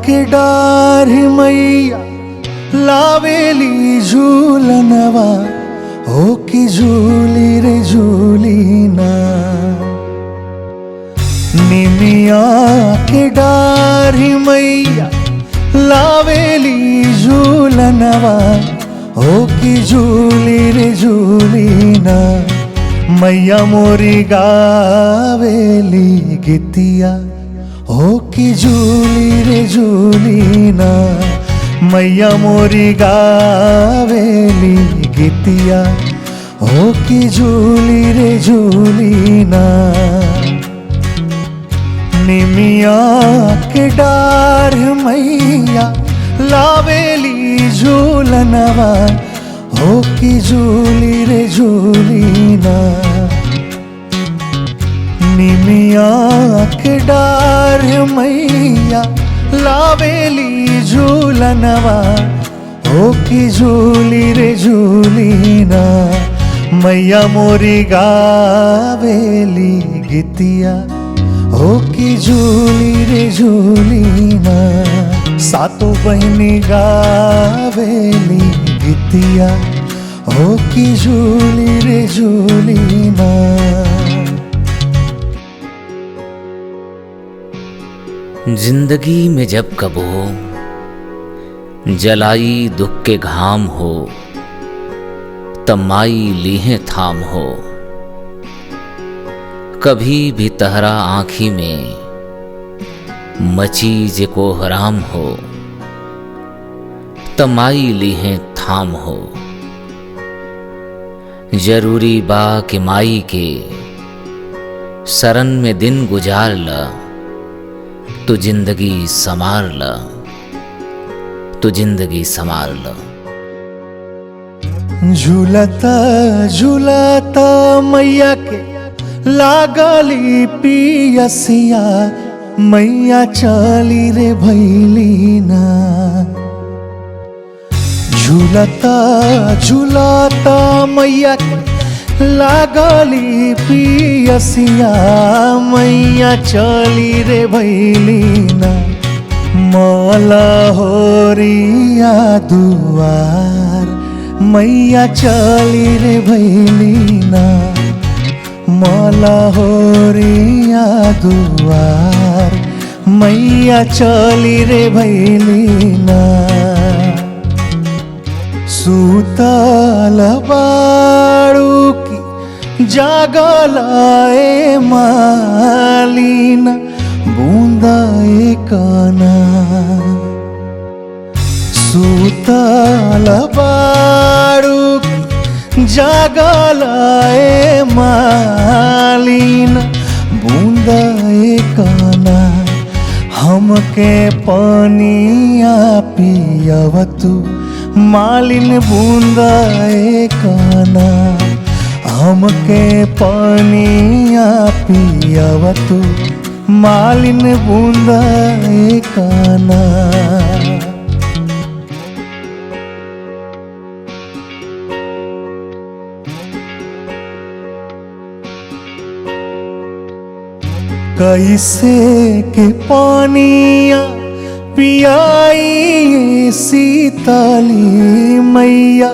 के डार मैया लावेली झूलनवा हो कि झूली रे झूली ना। निमिया के डार मैया लावेली झूलनवा हो कि झूली रे झूली ना। मैया मोरी गावेली गीतिया हो कि झूली रे झूली ना। मैया मोरी गावेली गीतिया हो कि झूली रे झूली ना। निमिया के डार मैया लावेली झूलनवा हो कि झूली रे झूली ना। निमिया के डार मैया लावेली झूलनवा हो कि झूली रे झूली ना। मैया मोरी गावेली गीतिया हो कि झूली रे झूली ना। सातों बहनी गावेली गीतिया हो कि झूली रे झूली ना। जिंदगी में जब कबो जलाई दुख के घाम हो तब माई लीहें थाम हो। कभी भी तहरा आँखी में मची जे को हराम हो तब माई लीहें थाम हो। जरूरी बा कि माई के शरण में दिन गुजार ला तो जिंदगी संवार ला, तो जिंदगी संवार ला। झूलता झूलता मैया के लागली पियसिया मैया चली रे भैली ना। झूलता झूलता मैया के लागली पियसिया मैया चली रे भैली ना। मौला होरिया दुआर मैया चली रे भैली ना। मौला होरिया दुआर मैया चली रे भैली ना। सुतल बाड़ू की जागलाए मालिन बूंदा काना। सुतल बाड़ू की जागलाए मालिन बूंदा काना। हमके पानिया पियवतु मालिन बूंदा काना। हमके पानिया पियवतु मालिन बूंदा काना। कैसे के पानिया पियाई सीताली मैया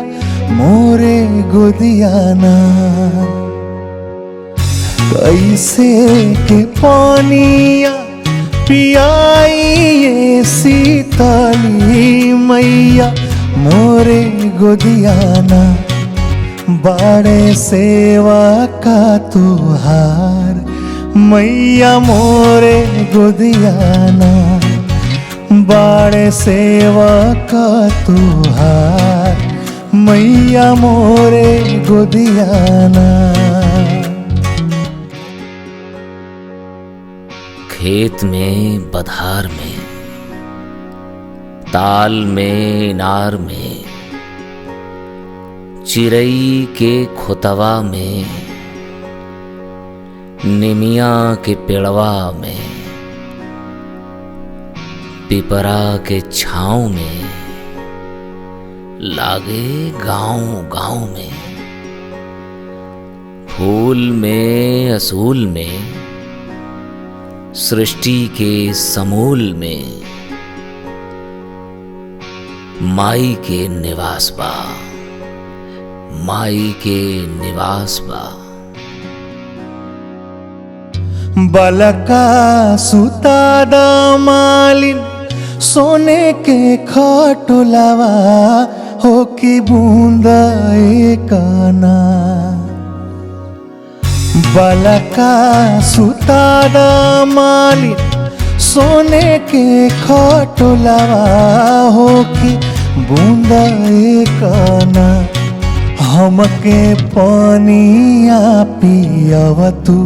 मोरे गोदियाना। कैसे के पानिया पियाई सीताली मैया मोरे गोदियाना। बाड़े सेवा का तुहार मैया मोरे गोदियाना। बाड़े सेवा का तुहार मैया मोरे गोदियाना। खेत में बधार में ताल में इनार में चिरई के खोतवा में निमिया के पेड़वा में पिपरा के छाँव में लागे गांव गांव में। फूल में असूल में सृष्टि के समूल में माई के निवास बा, माई के निवास बा। बलका सुतादा मालिन सोने के खटुलावा हो कि बूंदा काना। बलका सुतादा मालिन सोने के खटुलावा हो कि बूंदा काना। हमके पानिया पियावा तू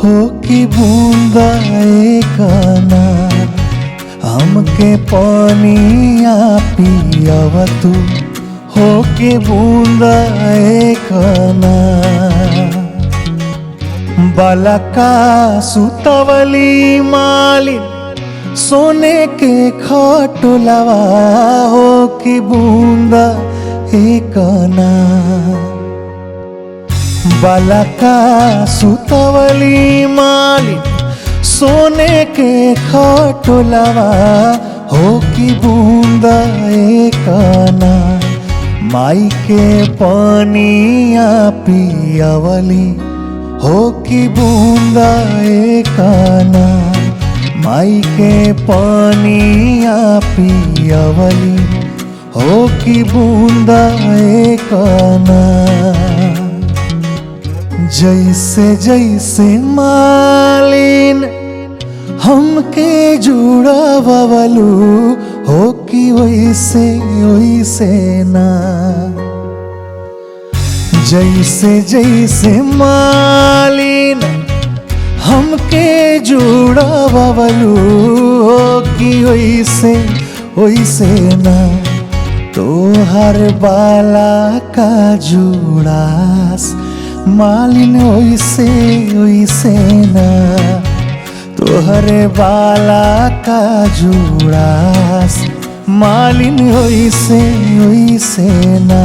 हो कि बूंदा काना। हमके पानिया पियावा तू हो कि बूंदा काना। बलका सुतवली मालिन सोने के खटुलावा हो कि बूंदा काना। बलका सुतवली मालिन सोने के खटुलावा हो कि बूंदा काना। माई के पानिया पियावली हो कि बूंदा काना। माई के पानिया पियावली हो कि बूंदा काना। जैसे जैसे मालिन हमके जुड़ावलू हो कि वैसे वैसे ना। जैसे जैसे मालिन हमके जुड़ावलू हो कि वैसे वैसे ना। तो हर बाला का जुड़ास मालिन वैसे वैसे ना। तोहरे बाला का जुड़ास मालिन वैसे वैसे ना।